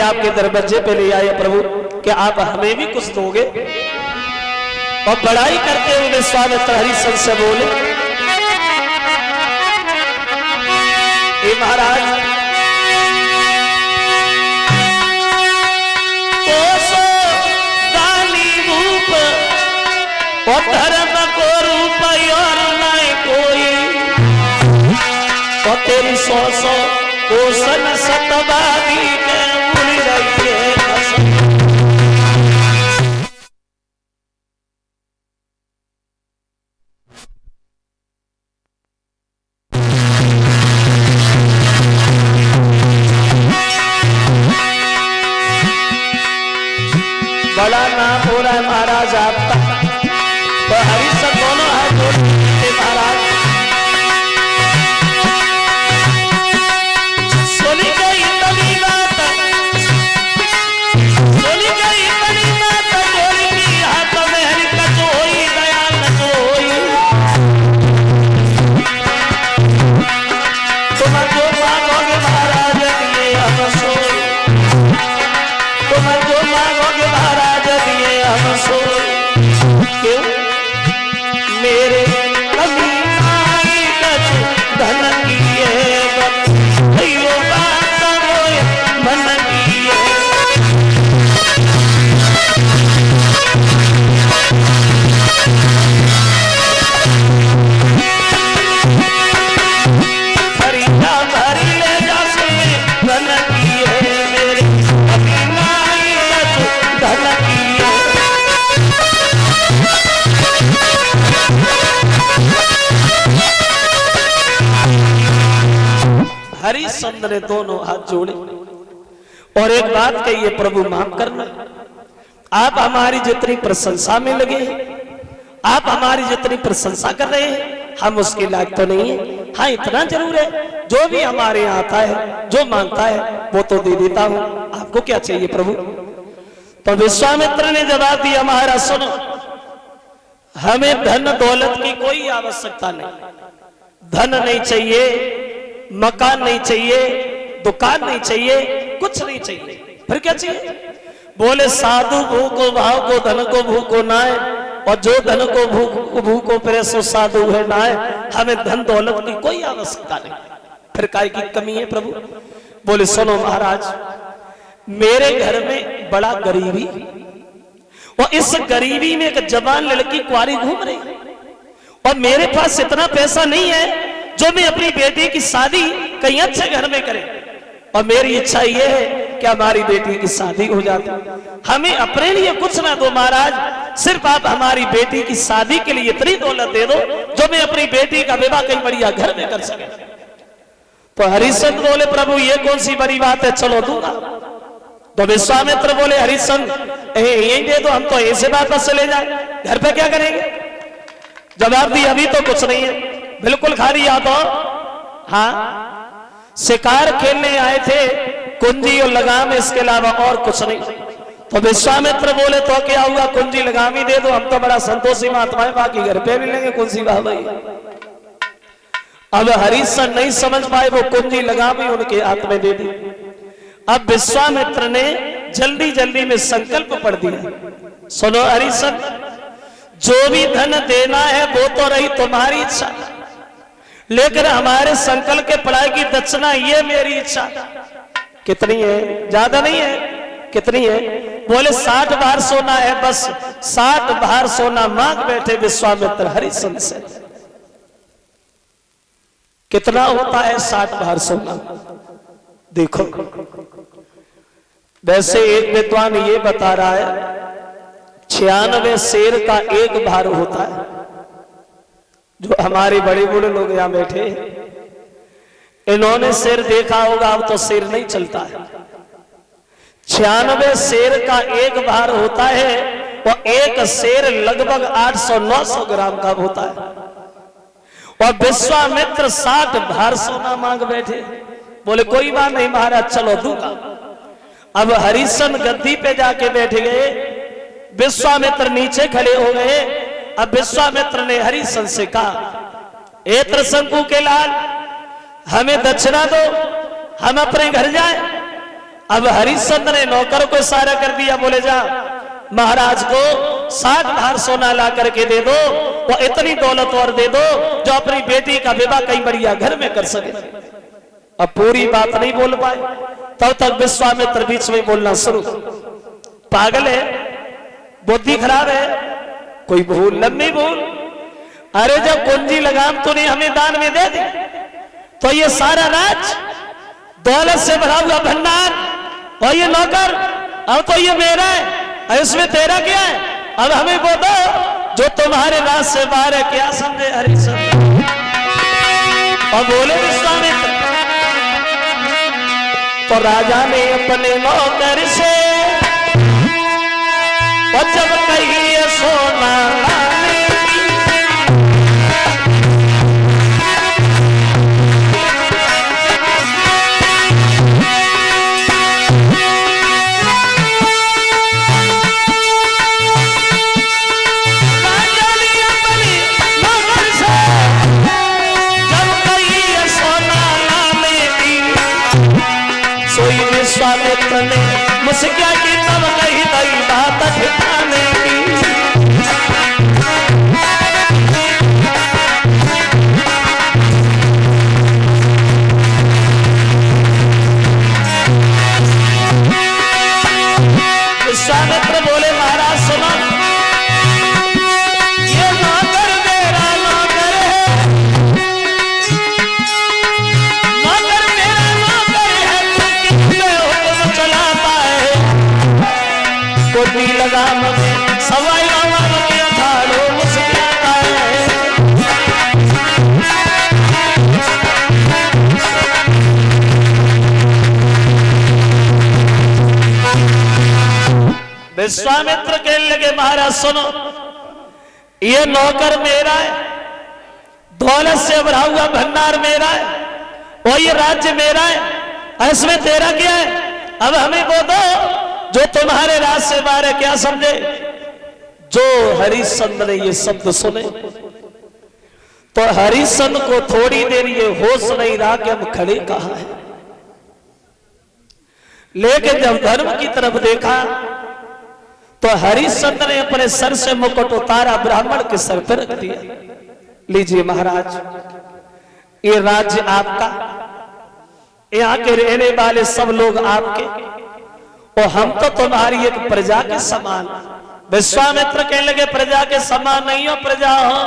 आपके दरवाजे पे ले आए प्रभु कि आप हमें भी कुछ दोगे। और बड़ाई करते हुए विश्वामित्र हरिश्चंद्र से बोले, हे महाराज, तो दानी रूप और धर्म को रूप और नहीं कोई, और तेरी 100 कोसन सतवादी के भूल रही है। बड़ा नाम हो रहा है महाराज आपका, तो हरिश्चंद्र दोनों हाथ जोड़ते महाराज। सुनी गई इतनी बात, सुनी गई इतनी बात, जोड़ी की हाथ में हरि का जो होई दयाल न जो होई। तुम जो मांगोगे महाराज दिए हम सोई, तुम जो मांगोगे महाराज दिए हम सोई। क्यों मेरे कभी आई कछ धन किए यो बात मोए मन किए। खरीदा भरी ले जा सुने धन किए मेरे कभी आई कछ धन किए। हरिश्चंद्र ने दोनों हाथ जोड़े और एक बात कही है, प्रभु माफ करना, आप हमारी जितनी प्रशंसा में लगे, आप हमारी जितनी प्रशंसा कर रहे हैं, हम उसके लायक तो नहीं है। हाँ इतना जरूर है, जो भी हमारे यहाँ आता है, जो मांगता है वो तो दे देता हूँ, आपको क्या चाहिए प्रभु। तो विश्वामित्र ने जवाब दिया, महाराज सुनो, हमें धन दौलत की कोई आवश्यकता नहीं, धन नहीं चाहिए, मकान नहीं चाहिए, दुकान नहीं चाहिए, कुछ नहीं चाहिए, फिर क्या चाहिए। बोले साधु भूखो भाव को धन को भूखो ना है, और जो धन को भूखो फिर सो साधु है ना है। हमें धन दौलत की कोई आवश्यकता नहीं, फिर काय की कमी है प्रभु। बोले सुनो महाराज, मेरे घर में बड़ा गरीबी, और इस गरीबी में एक जवान लड़की कुंवारी घूम रही, और मेरे पास इतना पैसा नहीं है जो मैं अपनी बेटी की शादी कहीं अच्छे घर में करें। और मेरी इच्छा यह है कि हमारी बेटी की शादी हो जाती, हमें अपने लिए कुछ ना दो महाराज, सिर्फ आप हमारी बेटी की शादी के लिए इतनी दौलत दे दो जो मैं अपनी बेटी का विवाह कहीं बढ़िया घर में कर सके। तो हरिश्चंद्र बोले, प्रभु ये कौन सी बड़ी बात है, चलो दूंगा। तो विश्वामित्र बोले, हरिश्चंद्र यही दे दो, हम तो ऐसे वापस चले जाए, घर पे क्या करेंगे। जवाब दी, अभी तो कुछ नहीं है, बिल्कुल खाली आ तो। हाँ शिकार खेलने आए थे, कुंजी और लगाम, इसके अलावा और कुछ नहीं। तो विश्वामित्र बोले, तो क्या हुआ, कुंजी लगाम ही दे दो, हम तो बड़ा संतोषी महात्मा है, बाकी घर पे मिलेंगे कुंजी वाह भाई। अब हरिश्चंद्र नहीं समझ पाए, वो कुंजी लगाम ही उनके हाथ में दे दी। अब विश्वामित्र ने जल्दी जल्दी में संकल्प पढ़ दिया, सुनो हरिश्चंद्र, जो भी धन देना है वो तो रही तुम्हारी इच्छा, लेकिन हमारे संकल्प के पढ़ाई की दक्षिणा ये मेरी इच्छा। कितनी है, ज्यादा नहीं है, कितनी है। बोले 60 भार सोना है, बस 60 भार सोना मांग बैठे विश्वामित्र हरिश्चंद्र से। कितना होता है 60 भार सोना, देखो। वैसे एक विद्वान ये बता रहा है 96 शेर का एक भार होता है। जो हमारे बड़े बूढ़े लोग यहाँ बैठे, इन्होंने शेर देखा होगा, अब तो शेर नहीं चलता है। 96 शेर का एक भार होता है, और एक शेर लगभग 800-900 ग्राम का होता है। और विश्वामित्र 60 भार सोना मांग बैठे। बोले कोई बात नहीं महाराज, चलो दूंगा। अब हरिश्चंद्र गद्दी पे जाके बैठ गए, विश्वामित्र नीचे खड़े हो गए। अब विश्वामित्र ने हरिश्चंद्र से कहा, ए त्रिशंकु के लाल, हमें दक्षिणा दो, हम अपने घर जाए। अब हरिश्चंद्र ने नौकर को इशारा कर दिया, बोले जा महाराज को 60 भार सोना ला करके दे दो और इतनी दौलत और दे दो जो अपनी बेटी का विवाह कहीं बढ़िया घर में कर सके। अब पूरी बात नहीं बोल पाए, तब तक विश्वामित्र बीच में बोलना शुरू। पागल है, बुद्धि खराब है, कोई भूल लंबी भूल। अरे जब कुंजी लगाम तूने हमें दान में दे दी तो ये सारा राज दौलत से भरा हुआ भंडार और ये नौकर अब तो ये मेरा है, इसमें तेरा क्या है? अब हमें वो दो जो तुम्हारे राज से बाहर है। क्या समझे हरिश्चंद्र? और बोले विश्वामित्र, तो राजा ने अपने नौकर से और जब कही सोना लाने विश्वामित्र ने मुझसे क्या की तब कही गई बात ठिकाने की। विश्वामित्र बोले महाराज सुनो, ये नौकर मेरा नौकर है, नौकर मेरा नौकर है, हुक्म चलाता है। कोई लगाम में सवाई लगाम के अखाड़ों मुस्कुराता है। विश्वामित्र कहने लगे महाराज सुनो, ये नौकर मेरा है, दौलत से भरा हुआ भंडार मेरा है और ये राज्य मेरा है, इसमें तेरा क्या है? अब हमें वो दो जो तुम्हारे राज से बाहर है। क्या समझे? जो हरिश्चंद्र ने ये शब्द सुने तो हरिश्चंद्र को थोड़ी देर ये होश नहीं रहा कि हम खड़े कहां हैं, लेकिन जब धर्म की तरफ देखा तो हरिश्चंद्र ने अपने सर से मुकुट उतारा, ब्राह्मण के सर पर रख दिया। लीजिए महाराज, ये राज्य आपका, यहाँ के रहने वाले सब लोग आपके, और हम तो तुम्हारी एक प्रजा के समान। विश्वामित्र कहने लगे प्रजा के समान नहीं हो, प्रजा हो।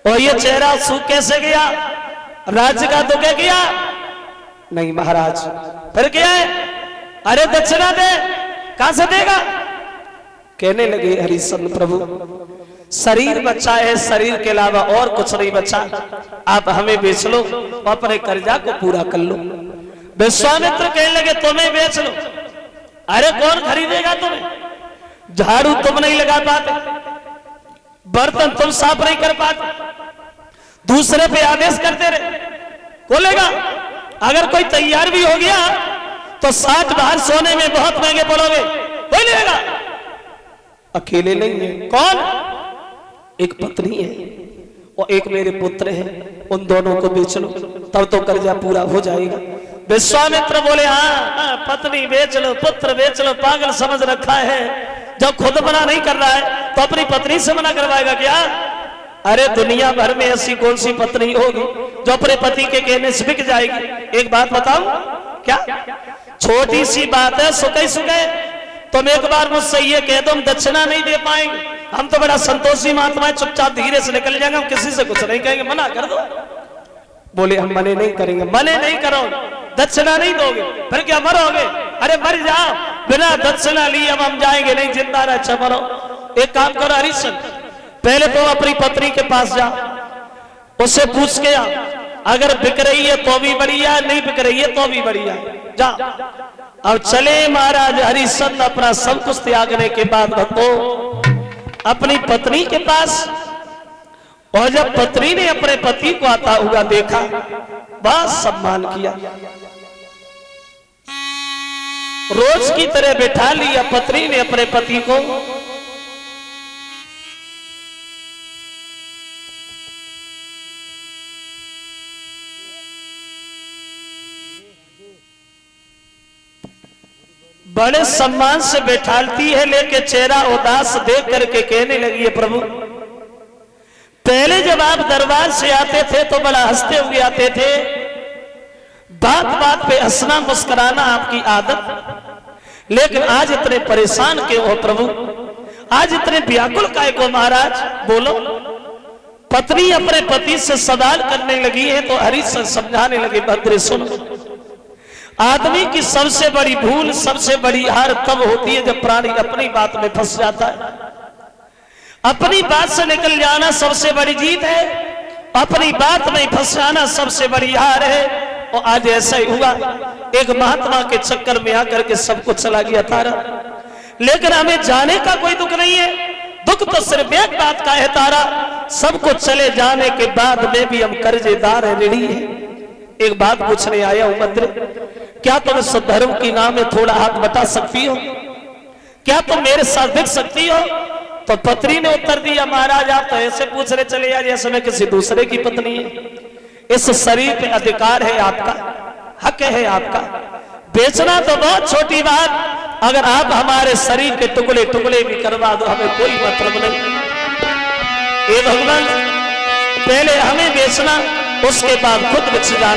और ये चेहरा सूख कैसे गया? राज्य का तो क्या किया? नहीं महाराज, फिर क्या है? अरे दक्षिणा दे, कहां से देगा? कहने लगे हरिश्चंद्र प्रभु, शरीर बचा है, शरीर के अलावा और कुछ नहीं बचा, आप हमें बेच लो और अपने कर्जा को पूरा कर लो। विश्वामित्र कहने लगे तुम्हें बेच लो? अरे कौन खरीदेगा तुम्हें? झाड़ू तुम नहीं लगा पाते, बर्तन तुम साफ नहीं कर पाते, दूसरे पे आदेश करते रहे, बोलेगा। अगर कोई तैयार भी हो गया तो 60 भार सोने में बहुत महंगे पड़ोगे, कोई लेगा? अकेले नहीं है, कौन? एक पत्नी है और एक मेरे पुत्र है, उन दोनों को बेच लो तब तो कर्जा पूरा हो जाएगा। विश्वामित्र बोले हाँ, पत्नी बेच लो, पुत्र बेच लो, पागल समझ रखा है। जब खुद मना नहीं कर रहा है तो अपनी पत्नी से मना करवाएगा क्या? अरे दुनिया भर में ऐसी कौन सी पत्नी होगी जो अपने पति के कहने से बिक जाएगी? एक बात बताऊं क्या? छोटी सी बात है, सुखे सुखे तुम एक बार मुझसे ये कह दो हम दक्षिणा नहीं दे पाएंगे, हम तो बड़ा संतोषी महात्मा है, चुपचाप धीरे से निकल जाएंगे, हम किसी से कुछ नहीं कहेंगे, मना कर दो। बोले हम मने नहीं करेंगे। मने नहीं करो, दक्षिणा नहीं दोगे, फिर क्या मरोगे? अरे मर जाओ, बिना दक्षिणा लिए अब हम जाएंगे नहीं, जिंदा रह, अच्छा मरो। एक काम करो हरिश्चंद्र, पहले तो अपनी पत्नी के पास जा, उससे पूछ के आ, अगर बिक रही है तो भी बढ़िया, नहीं बिक रही है तो भी बढ़िया, जा। अब चले महाराज हरिश्चंद्र अपना सब कुछ त्यागने के बाद भक्तों अपनी पत्नी के पास, और जब पत्नी ने अपने पति को आता हुआ देखा, बस सम्मान किया, रोज की तरह बैठा लिया पत्नी ने अपने पति को। बड़े सम्मान से बैठालती है, लेके चेहरा उदास देख करके कहने लगी है प्रभु, पहले जब आप दरबार से आते थे तो बड़ा हंसते हुए आते थे, बात बात पे हंसना मुस्कुराना आपकी आदत, लेकिन आज इतने परेशान क्यों हो प्रभु? आज इतने व्याकुल काहे को महाराज? बोलो। पत्नी अपने पति से सवाल करने लगी है तो हरि समझाने लगे, भद्रे सुन, आदमी की सबसे बड़ी भूल, सबसे बड़ी हार तब होती है जब प्राणी अपनी बात में फंस जाता है। अपनी बात से निकल जाना सबसे बड़ी जीत है, अपनी बात में फंस जाना सबसे बड़ी हार है। और आज ऐसा ही हुआ, एक महात्मा के चक्कर में आकर के सब कुछ चला गया तारा, लेकिन हमें जाने का कोई दुख नहीं है। दुख तो सिर्फ एक बात का है तारा, सब कुछ चले जाने के बाद में भी हम कर्जेदार है, ऋणी है। एक बात पूछने आया हूं मंदिर, क्या तुम सद्धर्म की नाम में थोड़ा हाथ बटा सकती हो? क्या तुम मेरे साथ दिख सकती हो? तो पत्नी ने उत्तर दिया, महाराज आप तो ऐसे पूछने चले जा जैसे मैं किसी दूसरे की पत्नी है। इस शरीर पे अधिकार है आपका, हक है आपका, बेचना तो बहुत छोटी बात, अगर आप हमारे शरीर के टुकड़े टुकड़े भी करवा दो हमें कोई मतलब नहीं। हे भगवान, पहले हमें बेचना, उसके बाद खुद बेच जाना।